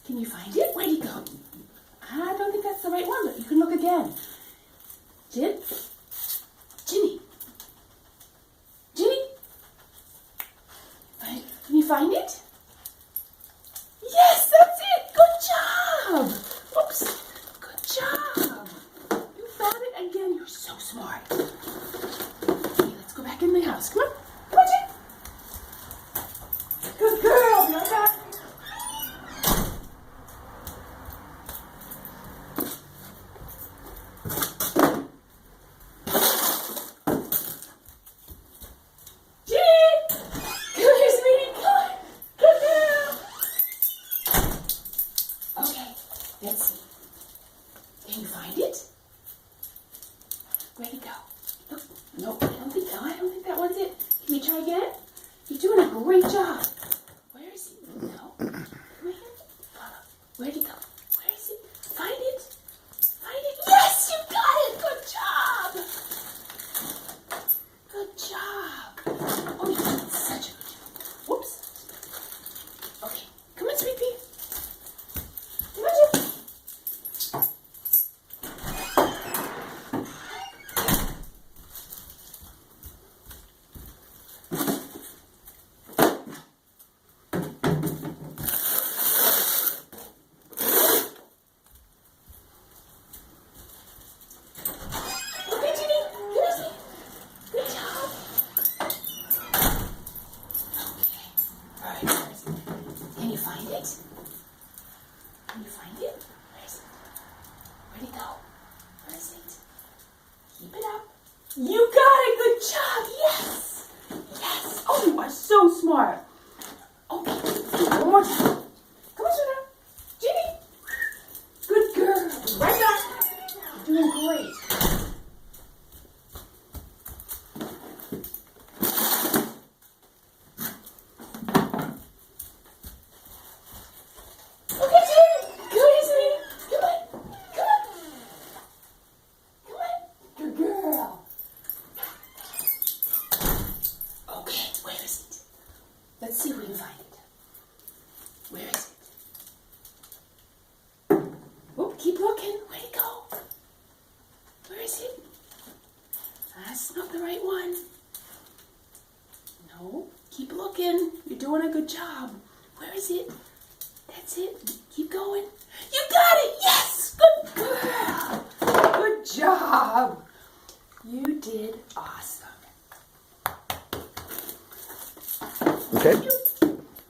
Can you find it? Where'd he go? I don't think that's the right one, but you can look again. Ginny? Right, can you find it? Yes, that's it! Good job! Oops, good job! You found it again, you're so smart. Okay, let's go back in the house. Come on, Ginny! Good girl, you're back. Let's see. Can you find it? Where'd it go? Oh, no, I don't think that one's it. Can you try again? You're doing a great job. Where is it? No. Come here. Follow. Where'd it go? Where is it? Find it. Find it. Yes, you got it. Good job. Good job. Oh, you did such a good job. Whoops. Okay. Come on, Sweet Pea. Can you find it? Can you find it? Where is it? Where'd it go? Where is it? Keep it up. You got it! Good job! Yes! Yes! Oh, you are so smart. Okay, one more time. Come on, Sugar. Ginny! Good girl. Right back. You're doing great. Let's see if we can find it. Where is it? Oh, keep looking. Where'd it go? Where is it? That's not the right one. No, keep looking. You're doing a good job. Where is it? That's it. Keep going. You got it! Yes! Good girl! Good job! You did awesome. Okay.